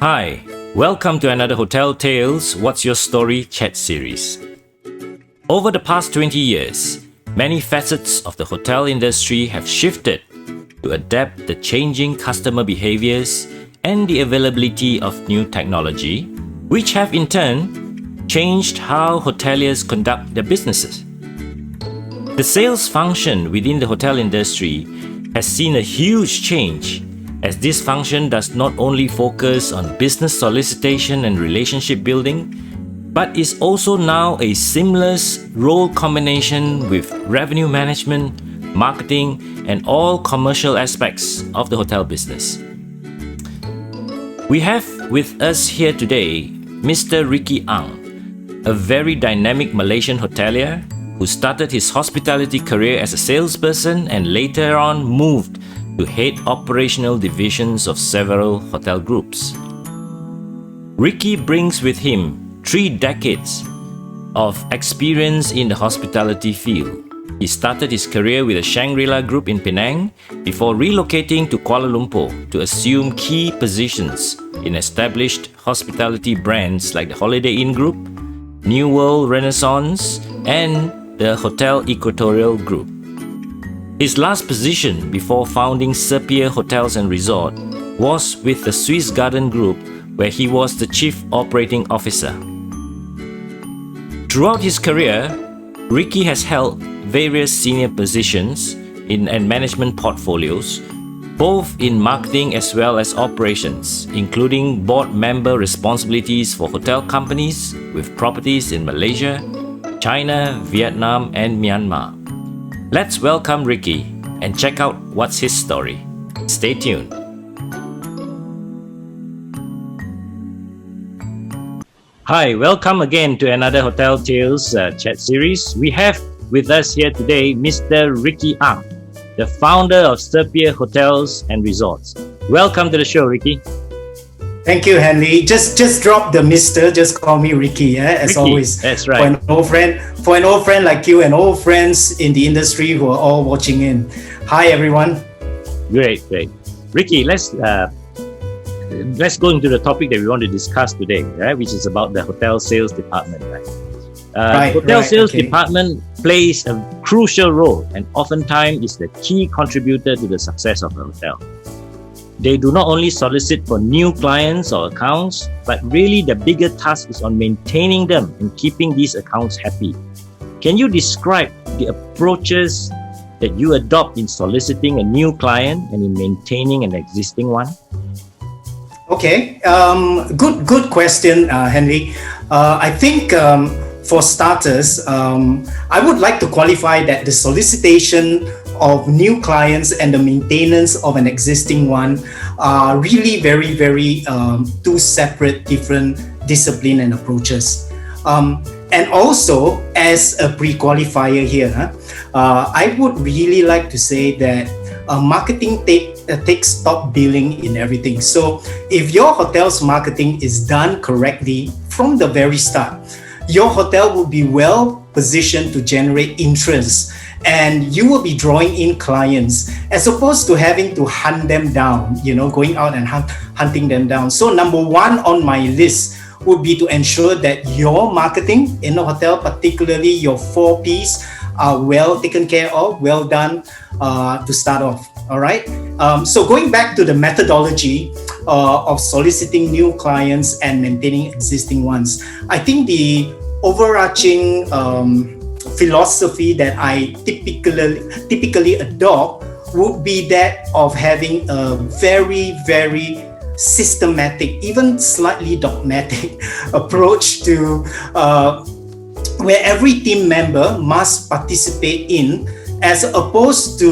Hi, welcome to another Hotel Tales What's Your Story chat series. Over the past 20 years, many facets of the hotel industry have shifted to adapt the changing customer behaviors and the availability of new technology, which have in turn changed how hoteliers conduct their businesses. The sales function within the hotel industry has seen a huge change, as this function does not only focus on business solicitation and relationship building, but is also now a seamless role combination with revenue management, marketing, and all commercial aspects of the hotel business. We have with us here today Mr. Ricky Ang, a very dynamic Malaysian hotelier who started his hospitality career as a salesperson and later on moved to head operational divisions of several hotel groups. Ricky brings with him 3 decades of experience in the hospitality field. He started his career with the Shangri-La Group in Penang before relocating to Kuala Lumpur to assume key positions in established hospitality brands like the Holiday Inn Group, New World Renaissance, and the Hotel Equatorial Group. His last position before founding Sepia Hotels Resort was with the Swiss Garden Group, where he was the Chief Operating Officer. Throughout his career, Ricky has held various senior positions and management portfolios, both in marketing as well as operations, including board member responsibilities for hotel companies with properties in Malaysia, China, Vietnam, and Myanmar. Let's welcome Ricky and check out what's his story. Stay tuned. Hi, welcome again to another Hotel Tales chat series. We have with us here today Mr. Ricky Ang, the founder of Sepia Hotels and Resorts. Welcome to the show, Ricky. Thank you, Hanley. Just drop the Mister. Just call me Ricky. As Ricky, always. that's right. For an old friend like you and old friends in the industry who are all watching in. Hi, everyone. Great. Ricky, let's go into the topic that we want to discuss today, right? Which is about the hotel sales department, right? Hotel sales department plays a crucial role and oftentimes is the key contributor to the success of a hotel. They do not only solicit for new clients or accounts, but really the bigger task is on maintaining them and keeping these accounts happy. Can you describe the approaches that you adopt in soliciting a new client and in maintaining an existing one? Okay, good question, Henry. I think for starters, I would like to qualify that the solicitation of new clients and the maintenance of an existing one are really very two separate different discipline and approaches. And also, as a pre-qualifier here, I would really like to say that marketing takes top billing in everything. So if your hotel's marketing is done correctly from the very start, your hotel will be well positioned to generate interest and you will be drawing in clients as opposed to having to hunt them down, going out and hunting them down. So number 1 on my list would be to ensure that your marketing in the hotel, particularly your 4 Ps, are well taken care of, well done to start off. All right. So going back to the methodology of soliciting new clients and maintaining existing ones, I think the overarching philosophy that I typically adopt would be that of having a very systematic, even slightly dogmatic approach to where every team member must participate in, as opposed to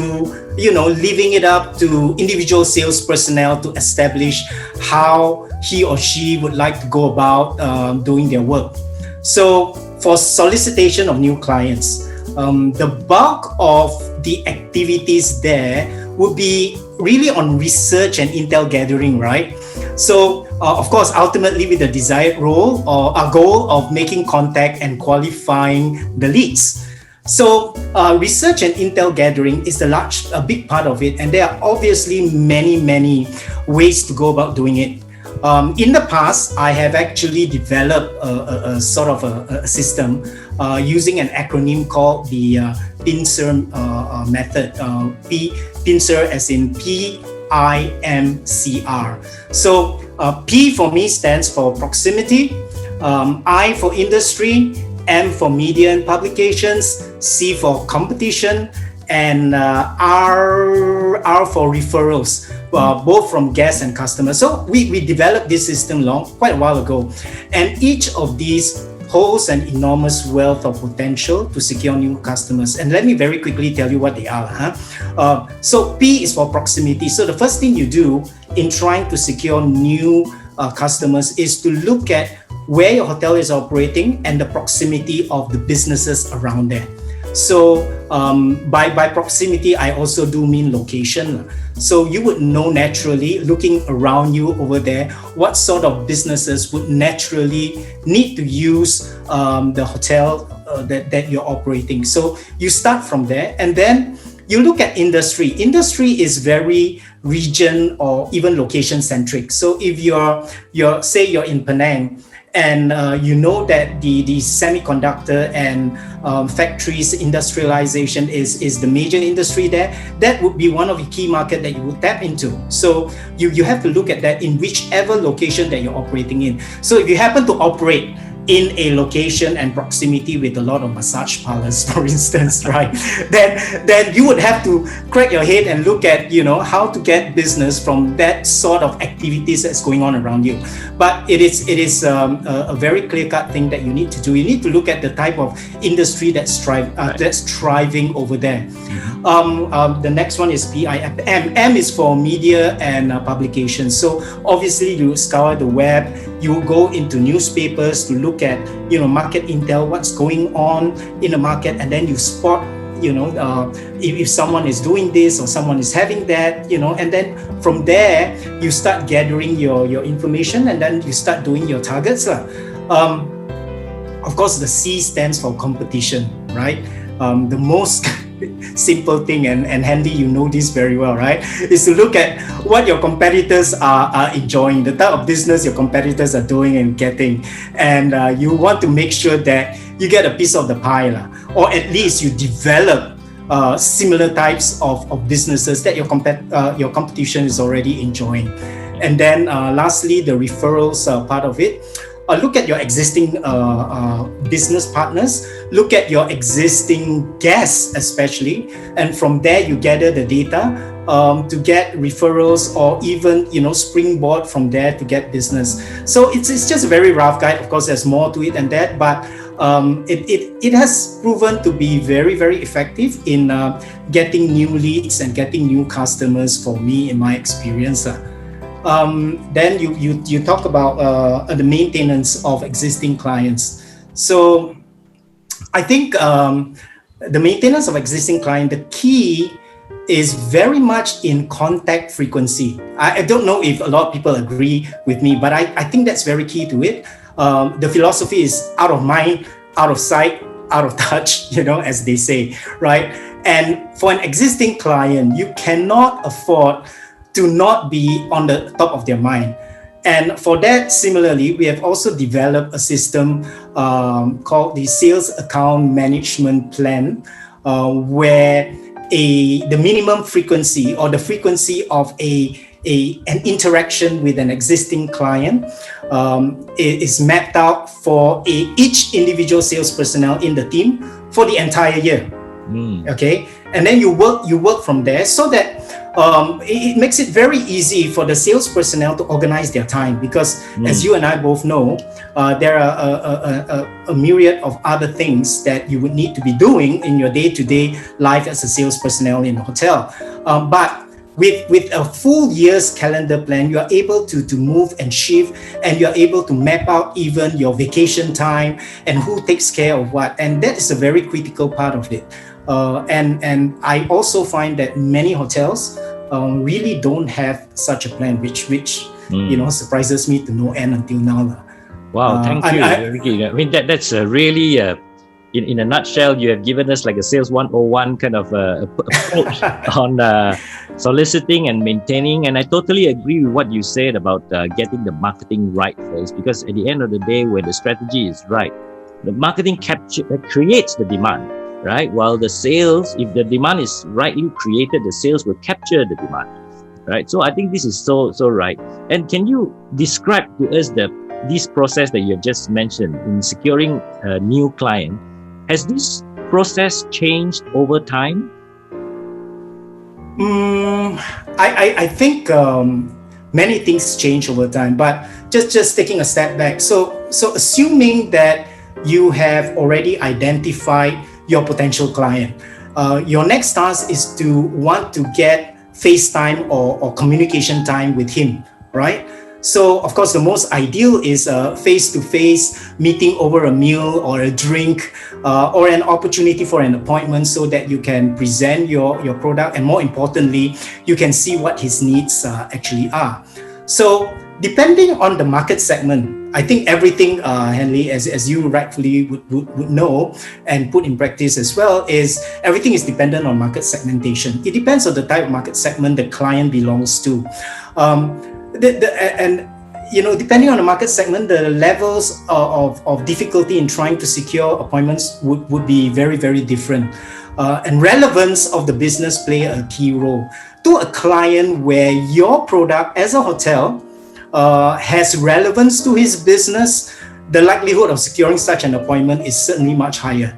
leaving it up to individual sales personnel to establish how he or she would like to go about doing their work. So for solicitation of new clients, the bulk of the activities there would be really on research and intel gathering, right? So of course, ultimately with the desired role or a goal of making contact and qualifying the leads. So research and intel gathering is a big part of it, and there are obviously many ways to go about doing it. In the past, I have actually developed a sort of a system using an acronym called the pincer method. Pincer as in PIMCR. So P for me stands for proximity, I for industry, M for media and publications, C for competition, and R for referrals, both from guests and customers. So we developed this system quite a while ago, and each of these holds an enormous wealth of potential to secure new customers. And let me very quickly tell you what they are. So P is for proximity. So the first thing you do in trying to secure new customers is to look at where your hotel is operating and the proximity of the businesses around there. So by proximity, I also do mean location. So you would know naturally, looking around you over there, what sort of businesses would naturally need to use the hotel that you're operating. So you start from there, and then you look at industry. Industry is very region or even location centric. So if you're say you're in Penang, and you know that the semiconductor and factories industrialization is the major industry there, that would be one of the key market that you would tap into. So you have to look at that in whichever location that you're operating in. So if you happen to operate in a location and proximity with a lot of massage parlors, for instance, right? Then you would have to crack your head and look at, how to get business from that sort of activities that's going on around you. But it is a very clear-cut thing that you need to do. You need to look at the type of industry that's thriving over there. The next one is PIM. M is for media and publications. So obviously you scour the web, you go into newspapers to look at market intel, what's going on in the market, and then you spot if someone is doing this or someone is having that, and then from there you start gathering your information, and then you start doing your targets. Of course, the C stands for competition, right? The most simple thing, and Handy, you know this very well, right, is to look at what your competitors are enjoying, the type of business your competitors are doing and getting, and you want to make sure that you get a piece of the pie, or at least you develop similar types of businesses that your competition is already enjoying. And then lastly, the referrals part of it. Look at your existing business partners, look at your existing guests especially, and from there you gather the data to get referrals, or even springboard from there to get business. So it's just a very rough guide. Of course, there's more to it than that, but it has proven to be very, very effective in getting new leads and getting new customers for me in my experience. Then you talk about the maintenance of existing clients. So I think the maintenance of existing client, the key is very much in contact frequency. I don't know if a lot of people agree with me, but I think that's very key to it. The philosophy is out of mind, out of sight, out of touch, as they say, right? And for an existing client, you cannot afford to not be on the top of their mind. And for that, similarly, we have also developed a system called the Sales Account Management Plan, where the minimum frequency, or the frequency of an interaction with an existing client is mapped out for each individual sales personnel in the team for the entire year. Okay, and then you work from there, so that it makes it very easy for the sales personnel to organize their time, because as you and I both know, there are a myriad of other things that you would need to be doing in your day-to-day life as a sales personnel in a hotel. But with a full year's calendar plan, you are able to move and shift, and you are able to map out even your vacation time and who takes care of what. And that is a very critical part of it. And I also find that many hotels really don't have such a plan, which surprises me to no end until now. Wow, thank you, Ricky. I mean, that's a really in a nutshell, you have given us like a sales 101 kind of approach on soliciting and maintaining. And I totally agree with what you said about getting the marketing right first, because at the end of the day, where the strategy is right, the marketing creates the demand, right? While the sales, if the demand is rightly created, the sales will capture the demand, right? So I think this is so right. And can you describe to us this process that you have just mentioned in securing a new client? Has this process changed over time? I think many things change over time, but just taking a step back. So assuming that you have already identified your potential client, your next task is to want to get FaceTime or communication time with him, right? So, of course, the most ideal is a face-to-face meeting over a meal or a drink, or an opportunity for an appointment, so that you can present your product, and more importantly, you can see what his needs actually are. So, depending on the market segment, I think everything, Hanley, as you rightfully would know and put in practice as well, is everything is dependent on market segmentation. It depends on the type of market segment the client belongs to. Depending on the market segment, the levels of difficulty in trying to secure appointments would be very, very different. And relevance of the business play a key role. To a client where your product as a hotel has relevance to his business, the likelihood of securing such an appointment is certainly much higher.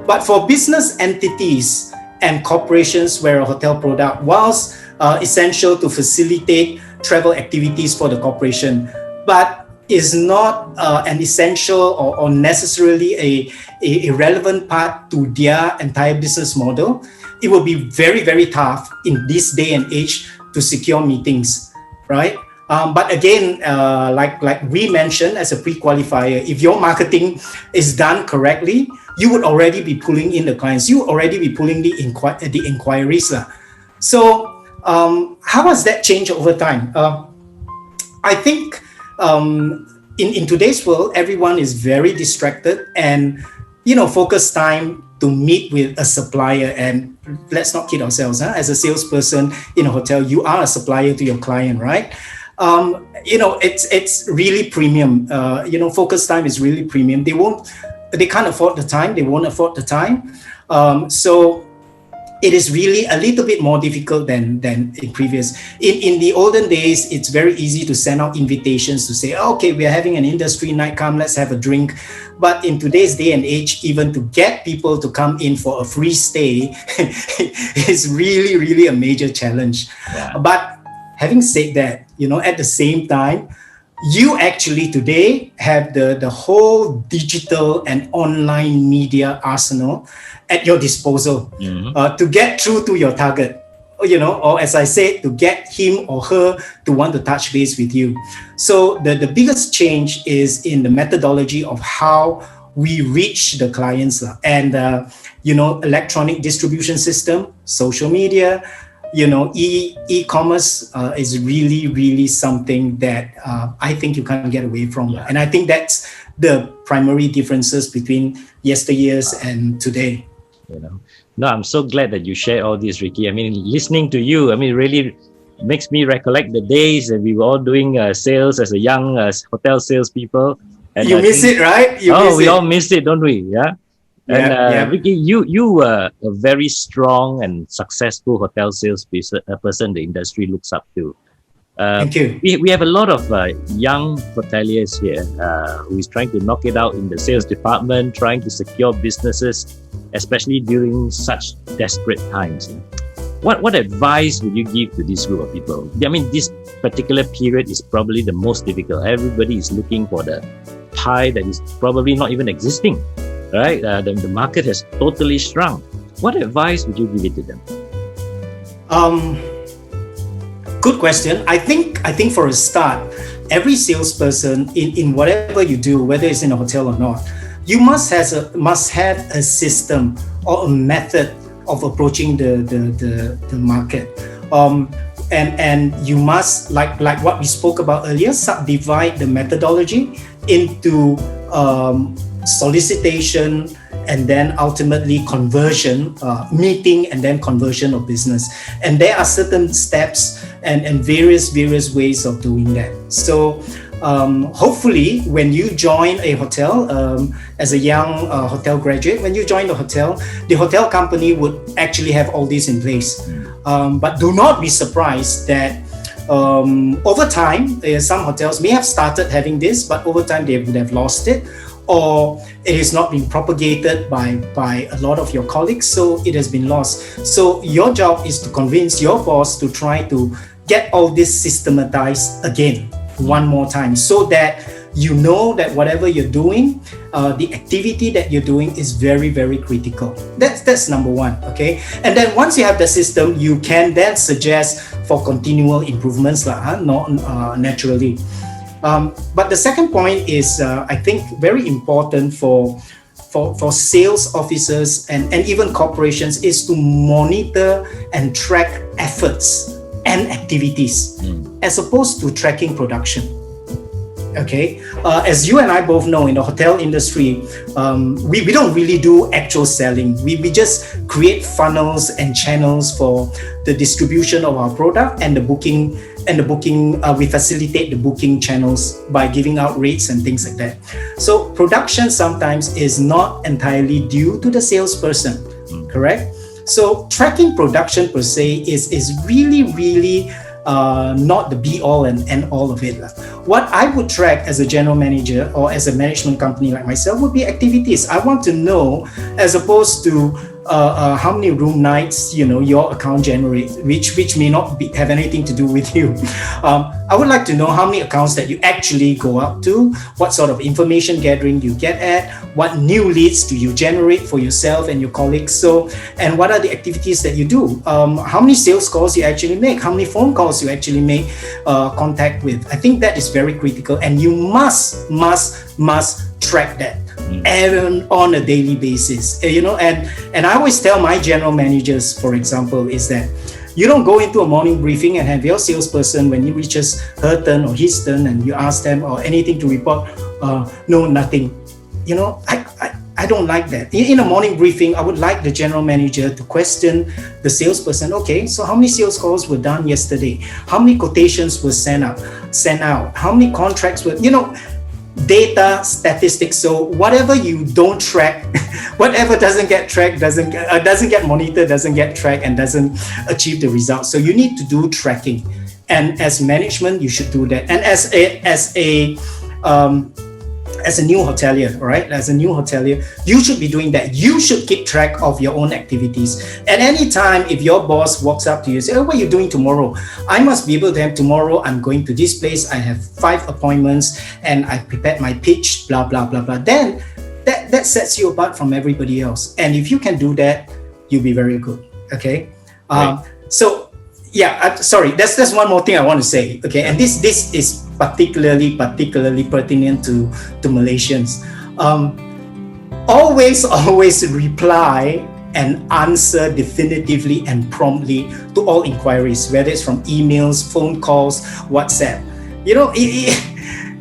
But for business entities and corporations where a hotel product, whilst essential to facilitate travel activities for the corporation, but is not an essential or necessarily a relevant part to their entire business model, it will be very, very tough in this day and age to secure meetings, right? But again, like we mentioned as a pre-qualifier, if your marketing is done correctly, you would already be pulling in the clients. You would already be pulling the inquiries. So how has that changed over time? I think in today's world, everyone is very distracted, and focus time to meet with a supplier. And let's not kid ourselves, as a salesperson in a hotel, you are a supplier to your client, right? It's really premium. Focus time is really premium. They can't afford the time. They won't afford the time. So it is really a little bit more difficult than in previous. In the olden days, it's very easy to send out invitations to say, okay, we are having an industry night, come, let's have a drink. But in today's day and age, even to get people to come in for a free stay is really, really a major challenge. Yeah. But having said that, at the same time, you actually today have the whole digital and online media arsenal at your disposal to get through to your target, or as I said, to get him or her to want to touch base with you. So the biggest change is in the methodology of how we reach the clients, and electronic distribution system, social media, e-commerce is really, really something that I think you can't get away from. Yeah. And I think that's the primary differences between yesteryears and today. No, I'm so glad that you share all this, Ricky. I mean, listening to you, really makes me recollect the days that we were all doing sales as a young hotel salespeople. And you miss it, right? We all miss it, don't we? Yeah. And Ricky, you were a very strong and successful hotel sales person the industry looks up to. Thank you. We have a lot of young hoteliers here who is trying to knock it out in the sales department, trying to secure businesses, especially during such desperate times. What advice would you give to this group of people? This particular period is probably the most difficult. Everybody is looking for the pie that is probably not even existing, right? The market has totally shrunk. What advice would you give it to them? Good question. I think for a start, every salesperson in whatever you do, whether it's in a hotel or not, you must have a system or a method of approaching the market. And you must, like what we spoke about earlier, subdivide the methodology into solicitation and then ultimately conversion, meeting, and then conversion of business. And there are certain steps and various ways of doing that. So hopefully when you join a hotel as a young hotel graduate, when you join the hotel company would actually have all this in place. But do not be surprised that over time, some hotels may have started having this, but over time they would have lost it, or it is not being propagated by a lot of your colleagues, so it has been lost. So your job is to convince your boss to try to get all this systematized again one more time, so that you know that whatever you're doing, the activity that you're doing is very critical. That's number one, okay? And then once you have the system, you can then suggest for continual improvements, naturally. But the second point is, I think, very important for sales officers and even corporations is to monitor and track efforts and activities as opposed to tracking production. Okay, as you and I both know, in the hotel industry, we don't really do actual selling. We just create funnels and channels for the distribution of our product and the booking. We facilitate the booking channels by giving out rates and things like that. So production sometimes is not entirely due to the salesperson, correct? So tracking production per se is really not the be all and end all of it. What I would track as a general manager or as a management company like myself would be activities. I want to know, as opposed to how many room nights your account generates, which may not have anything to do with you. I would like to know how many accounts that you actually go up to, what sort of information gathering you get at, what new leads do you generate for yourself and your colleagues. So, and what are the activities that you do? How many sales calls you actually make? How many phone calls you actually make contact with? I think that is very critical, and you must track that. And on a daily basis, and I always tell my general managers, for example, is that you don't go into a morning briefing and have your salesperson, when he reaches her turn or his turn, and you ask them or anything to report, no, nothing. I don't like that. In a morning briefing, I would like the general manager to question the salesperson. Okay, so how many sales calls were done yesterday? How many quotations were sent out? How many contracts were, data, statistics. So whatever you don't track, whatever doesn't get tracked, doesn't get monitored, doesn't get tracked, and doesn't achieve the results. So you need to do tracking, and as management, you should do that. And as a new hotelier, right? As a new hotelier, you should be doing that. You should keep track of your own activities. At any time, if your boss walks up to you and says, what are you doing tomorrow? I must be able to have tomorrow, I'm going to this place, I have 5 appointments, and I prepared my pitch, blah, blah, blah, blah. Then that sets you apart from everybody else. And if you can do that, you'll be very good, okay? Right. So, yeah, sorry, that's one more thing I want to say, okay? And this is particularly pertinent to Malaysians. Always reply and answer definitively and promptly to all inquiries, whether it's from emails, phone calls, WhatsApp.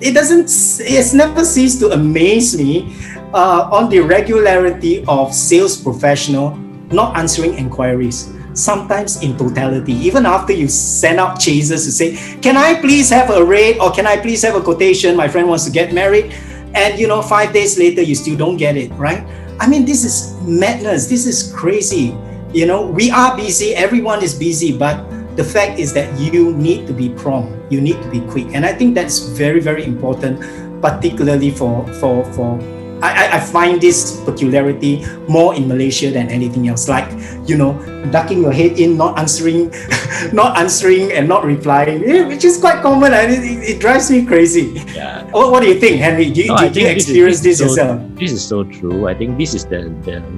It's never ceased to amaze me on the regularity of sales professional not answering inquiries. Sometimes in totality, even after you send out chasers to say, can I please have a rate, or can I please have a quotation? My friend wants to get married. And 5 days later, you still don't get it, right? I mean, this is madness. This is crazy. We are busy. Everyone is busy. But the fact is that you need to be prompt. You need to be quick. And I think that's very important, particularly for I find this peculiarity more in Malaysia than anything else. Like, ducking your head in, not answering and not replying, which is quite common. It drives me crazy. Yeah. What do you think, Henry? Do you experience this yourself? This is so true. I think this is the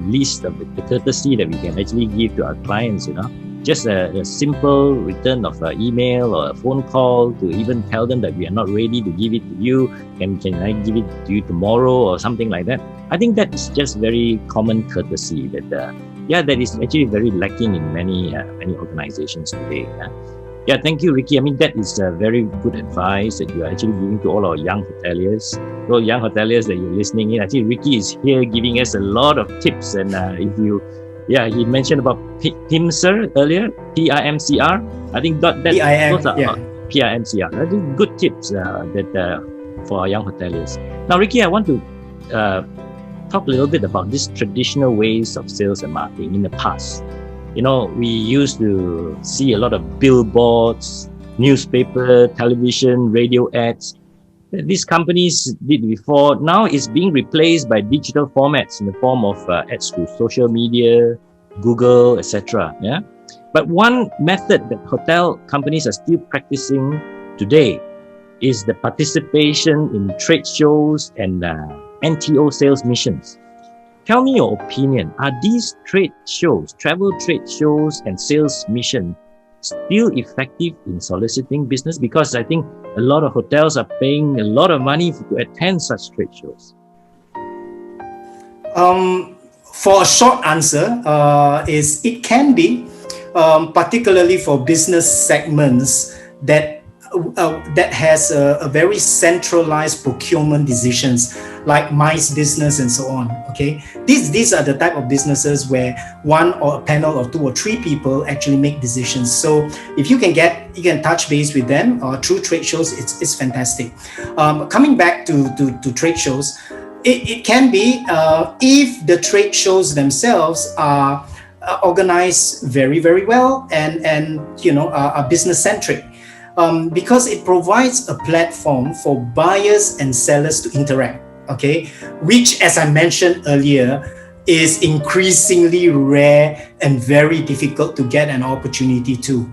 least of the courtesy that we can actually give to our clients, Just a simple return of an email or a phone call to even tell them that we are not ready to give it to you. Can I give it to you tomorrow or something like that? I think that is just very common courtesy that is actually very lacking in many organizations today. Yeah, thank you, Ricky. I mean, that is very good advice that you are actually giving to all our young hoteliers. So young hoteliers that you're listening in, I think Ricky is here giving us a lot of tips. And he mentioned about PIMCR earlier, PIMCR. I think those are Yeah. PIMCR. I think good tips for our young hoteliers. Now, Ricky, I want to talk a little bit about these traditional ways of sales and marketing in the past. We used to see a lot of billboards, newspaper, television, radio ads. These companies did before. Now it's being replaced by digital formats in the form of ads through social media, Google, etc. Yeah, but one method that hotel companies are still practicing today is the participation in trade shows and NTO sales missions. Tell me your opinion. Are these trade shows, travel trade shows and sales missions still effective in soliciting business? Because I think a lot of hotels are paying a lot of money to attend such trade shows. For a short answer, is it can be, particularly for business segments that has a very centralized procurement decisions, like MICE business and so on. Okay, these are the type of businesses where one or a panel of 2 or 3 people actually make decisions. So if you can touch base with them through trade shows, it's fantastic. Coming back to trade shows, it can be if the trade shows themselves are organized very, very well and are business centric. Because it provides a platform for buyers and sellers to interact, okay, which, as I mentioned earlier, is increasingly rare and very difficult to get an opportunity to.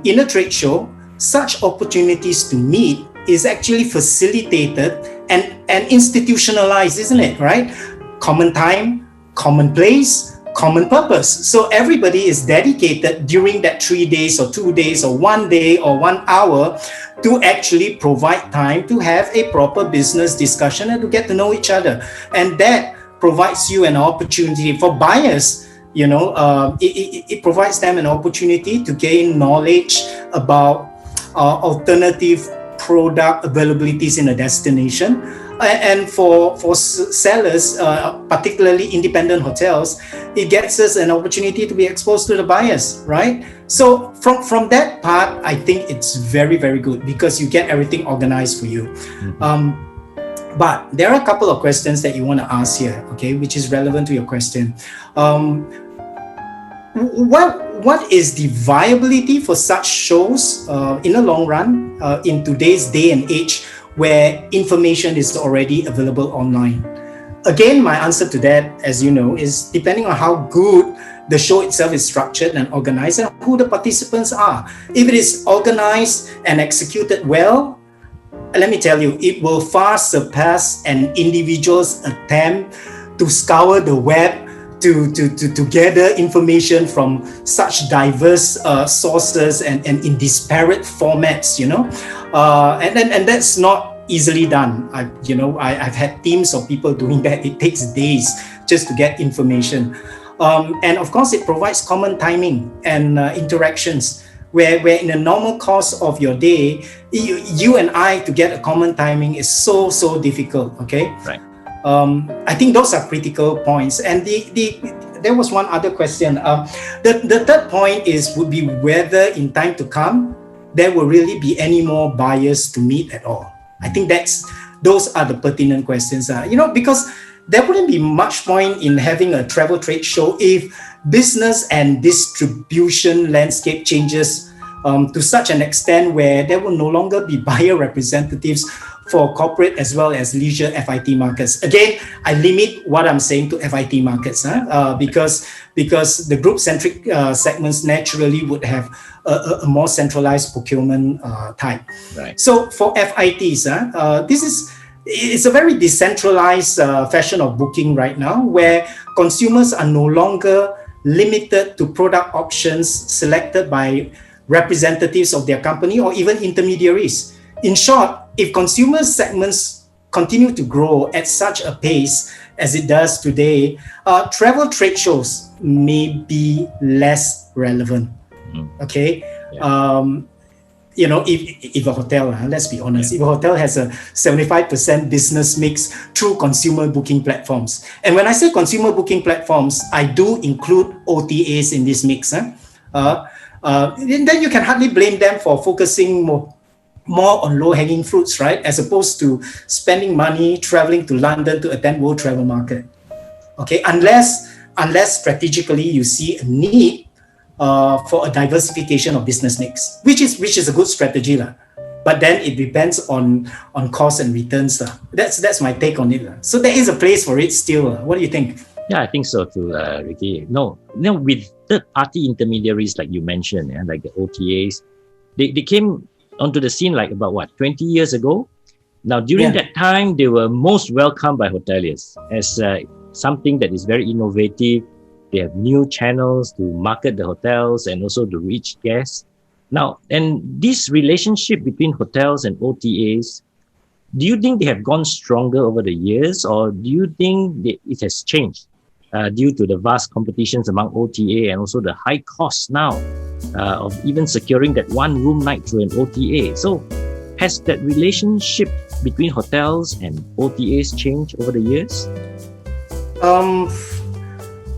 In a trade show, such opportunities to meet is actually facilitated and institutionalized, isn't it, right? Common time, common place, common purpose. So everybody is dedicated during that 3 days or 2 days or 1 day or 1 hour to actually provide time to have a proper business discussion and to get to know each other. And that provides you an opportunity for buyers. It provides them an opportunity to gain knowledge about alternative product availabilities in a destination. And for sellers, particularly independent hotels, it gets us an opportunity to be exposed to the buyers, right? So from that part, I think it's very, very good because you get everything organized for you. Mm-hmm. But there are a couple of questions that you want to ask here, okay, which is relevant to your question. What is the viability for such shows in the long run in today's day and age, where information is already available online? Again, my answer to that, as you know, is depending on how good the show itself is structured and organized and who the participants are. If it is organized and executed well, let me tell you, it will far surpass an individual's attempt to scour the web to gather information from such diverse sources and in disparate formats, and that's not easily done. I've had teams of people doing that. It takes days just to get information. And of course, it provides common timing and interactions where in a normal course of your day, you and I to get a common timing is so difficult, okay? Right. I think those are critical points. And there was one other question. The third point would be whether in time to come, there will really be any more buyers to meet at all. I think those are the pertinent questions. Because there wouldn't be much point in having a travel trade show if business and distribution landscape changes to such an extent where there will no longer be buyer representatives for corporate as well as leisure FIT markets. Again, I limit what I'm saying to FIT markets because the group-centric segments naturally would have a more centralized procurement type. Right. So for FITs, it's a very decentralized fashion of booking right now, where consumers are no longer limited to product options selected by representatives of their company or even intermediaries. In short, if consumer segments continue to grow at such a pace as it does today, travel trade shows may be less relevant. Okay. Yeah. if a hotel, let's be honest, if a hotel has a 75% business mix through consumer booking platforms, and when I say consumer booking platforms, I do include OTAs in this mix. Then you can hardly blame them for focusing more on low-hanging fruits, right? As opposed to spending money traveling to London to attend World Travel Market. Okay, unless strategically you see a need for a diversification of business mix, which is a good strategy lah. But then it depends on cost and returns lah. That's my take on it lah. So there is a place for it still. What do you think? Yeah, I think so too, Ricky. No, with third-party intermediaries like you mentioned, like the OTAs, they came onto the scene like about 20 years ago. Now, during that time, they were most welcomed by hoteliers as something that is very innovative. They have new channels to market the hotels and also to reach guests. Now, and this relationship between hotels and OTAs, do you think they have gone stronger over the years, or do you think it has changed due to the vast competitions among OTA and also the high costs now of even securing that one room night through an OTA? So has that relationship between hotels and OTAs changed over the years?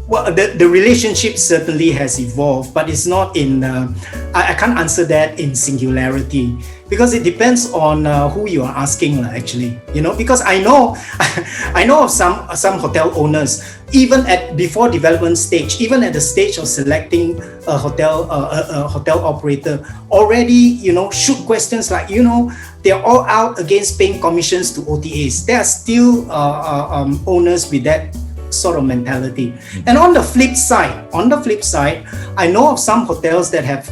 Well, the relationship certainly has evolved, but it's not in. I can't answer that in singularity because it depends on who you are asking, actually. Because I know, I know of some hotel owners, even before development stage, even at the stage of selecting a hotel operator, already shoot questions like they're all out against paying commissions to OTAs. There are still owners with that sort of mentality. And on the flip side, I know of some hotels that have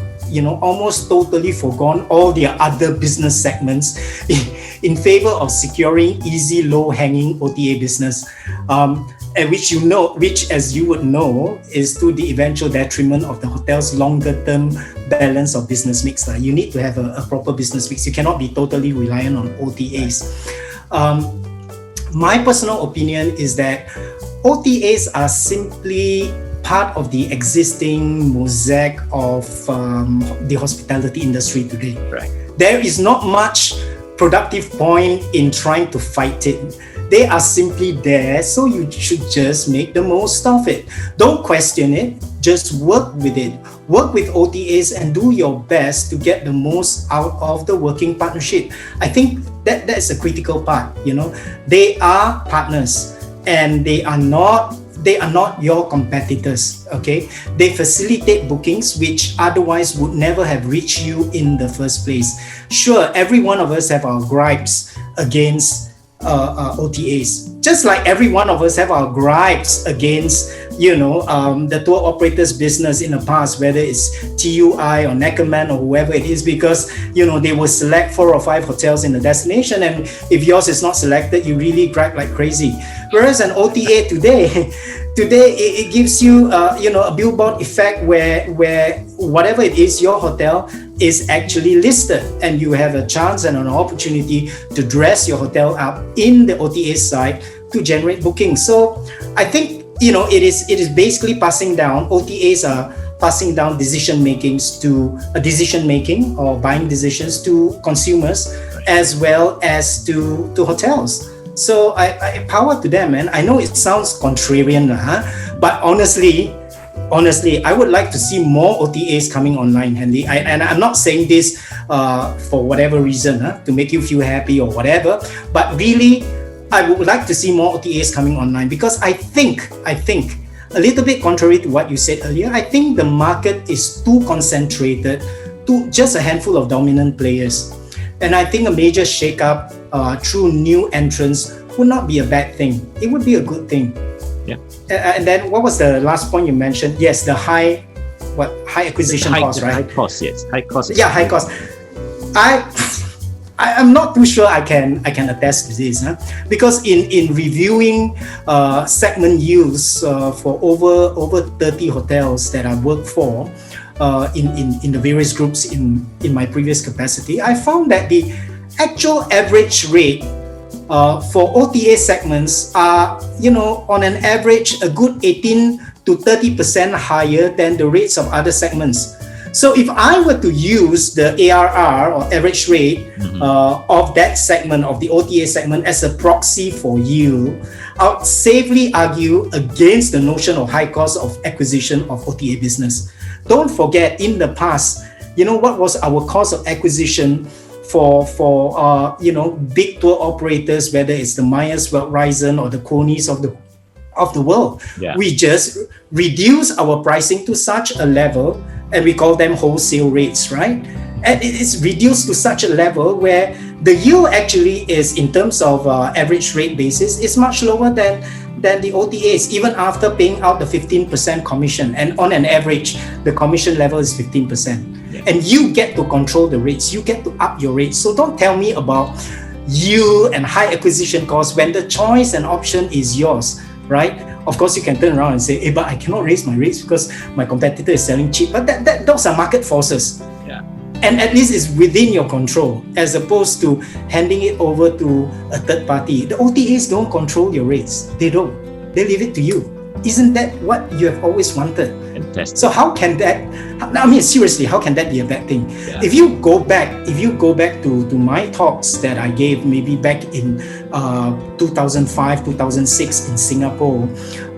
almost totally forgone all their other business segments in favor of securing easy, low-hanging OTA business, and which as you would know is to the eventual detriment of the hotel's longer-term balance of business mix. You need to have a proper business mix. You cannot be totally reliant on OTAs. My personal opinion is that OTAs are simply part of the existing mosaic of the hospitality industry today. Right. There is not much productive point in trying to fight it. They are simply there, so you should just make the most of it. Don't question it, just work with it. Work with OTAs and do your best to get the most out of the working partnership. I think that's a critical part. They are partners. And they are not your competitors, okay? They facilitate bookings which otherwise would never have reached you in the first place. Sure, every one of us have our gripes against OTAs. Just like every one of us have our gripes against the tour operators business in the past, whether it's TUI or Neckerman or whoever it is, because they will select 4 or 5 hotels in the destination, and if yours is not selected, you really gripe like crazy. Whereas an OTA today it gives you a billboard effect where whatever it is, your hotel is actually listed, and you have a chance and an opportunity to dress your hotel up in the OTA side to generate bookings. So I think it is basically passing down. OTAs are passing down decision making or buying decisions to consumers as well as to hotels. So I power to them, and I know it sounds contrarian, but honestly, I would like to see more OTAs coming online, Hanley. And I'm not saying this for whatever reason, to make you feel happy or whatever, but really, I would like to see more OTAs coming online, because I think a little bit contrary to what you said earlier, I think the market is too concentrated to just a handful of dominant players. And I think a major shake-up through new entrants would not be a bad thing. It would be a good thing. Yeah. And then what was the last point you mentioned? Yes, the high acquisition cost, right? High cost, yes. High cost. Yeah, high cost. I'm not too sure I can attest to this, because in reviewing segment yields for over 30 hotels that I worked for in the various groups in my previous capacity, I found that the actual average rate for OTA segments are, on an average, a good 18 to 30% higher than the rates of other segments. So if I were to use the ARR or average rate of that segment, of the OTA segment, as a proxy for yield, I would safely argue against the notion of high cost of acquisition of OTA business. Don't forget, in the past, what was our cost of acquisition for big tour operators, whether it's the Myers, Verizon, or the Coney's of the world. Yeah. We just reduce our pricing to such a level, and we call them wholesale rates, right? And it's reduced to such a level where the yield actually is, in terms of average rate basis, is much lower than the OTAs, even after paying out the 15% commission. And on an average, the commission level is 15%. And you get to control the rates, you get to up your rates. So don't tell me about yield and high acquisition costs when the choice and option is yours, right? Of course, you can turn around and say, hey, but I cannot raise my rates because my competitor is selling cheap. But those are market forces. Yeah. And at least it's within your control, as opposed to handing it over to a third party. The OTAs don't control your rates. They don't. They leave it to you. Isn't that what you have always wanted? Fantastic. So how can that, seriously, how can that be a bad thing? Yeah. If you go back to my talks that I gave maybe back in 2005, 2006 in Singapore,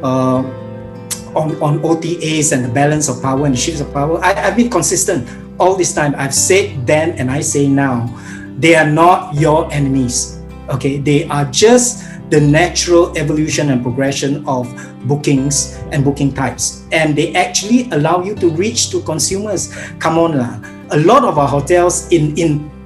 on OTAs and the balance of power and the shifts of power, I've been consistent all this time. I've said then and I say now, they are not your enemies. Okay, they are just the natural evolution and progression of bookings and booking types, and they actually allow you to reach to consumers. Come on lah, a lot of our hotels in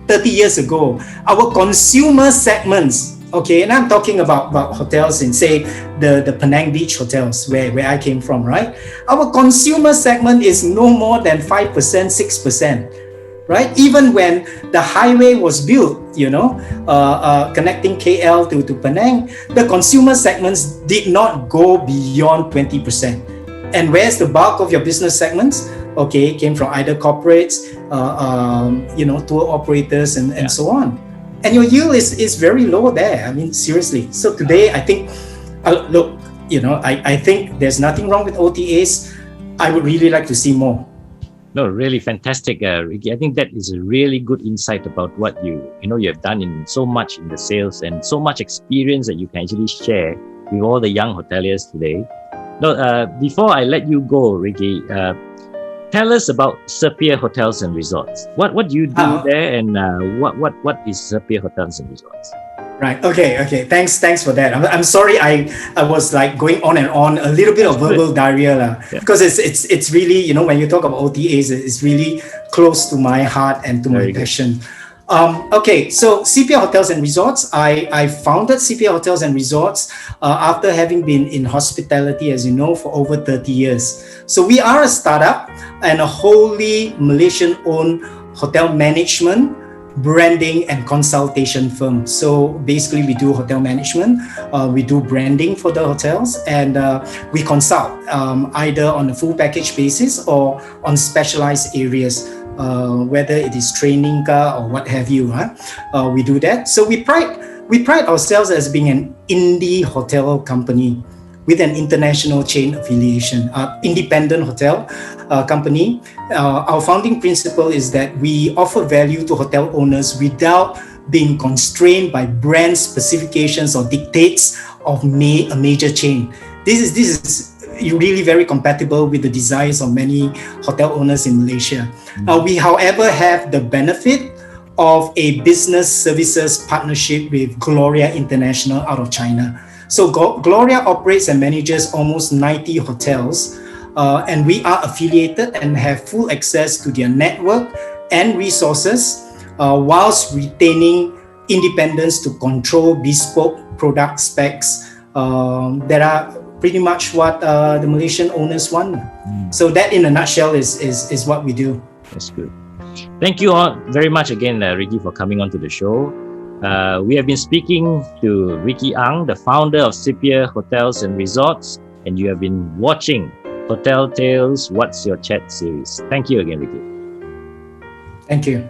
30 years ago, our consumer segments, okay, and I'm talking about hotels in, say, the Penang Beach hotels where I came from, right? Our consumer segment is no more than 5%, 6%. Right? Even when the highway was built, connecting KL to Penang, the consumer segments did not go beyond 20%. And where's the bulk of your business segments? Okay, came from either corporates, tour operators, and so on. And your yield is very low there. I mean, seriously. So today, I think, I think there's nothing wrong with OTAs. I would really like to see more. No, really fantastic, Ricky. I think that is a really good insight about what you have done in so much in the sales and so much experience that you can actually share with all the young hoteliers today. Now, before I let you go, Ricky, tell us about Sepia Hotels and Resorts. What do you do there, and what is Sepia Hotels and Resorts? Right. Okay. Thanks for that. I'm sorry. I was like going on and on, a little bit of verbal diarrhea, because it's really, when you talk about OTAs, it's really close to my heart and to my passion. Okay, so Sepia Hotels and Resorts. I founded Sepia Hotels and Resorts after having been in hospitality, as you know, for over 30 years. So we are a startup and a wholly Malaysian-owned hotel management, branding and consultation firm. So basically we do hotel management, we do branding for the hotels, and we consult either on a full package basis or on specialized areas, whether it is training or what have you. We do that. So we pride ourselves as being an indie hotel company with an international chain affiliation, independent hotel company. Our founding principle is that we offer value to hotel owners without being constrained by brand specifications or dictates of a major chain. This is really very compatible with the desires of many hotel owners in Malaysia. We, however, have the benefit of a business services partnership with Gloria International out of China. So Gloria operates and manages almost 90 hotels, and we are affiliated and have full access to their network and resources, whilst retaining independence to control bespoke product specs that are pretty much what the Malaysian owners want. So that, in a nutshell, is what we do. That's good. Thank you all very much again, Ricky, for coming on to the show. We have been speaking to Ricky Ang, the founder of Sepia Hotels and Resorts, and you have been watching Hotel Tales What's Your Chat series. Thank you again, Ricky. Thank you.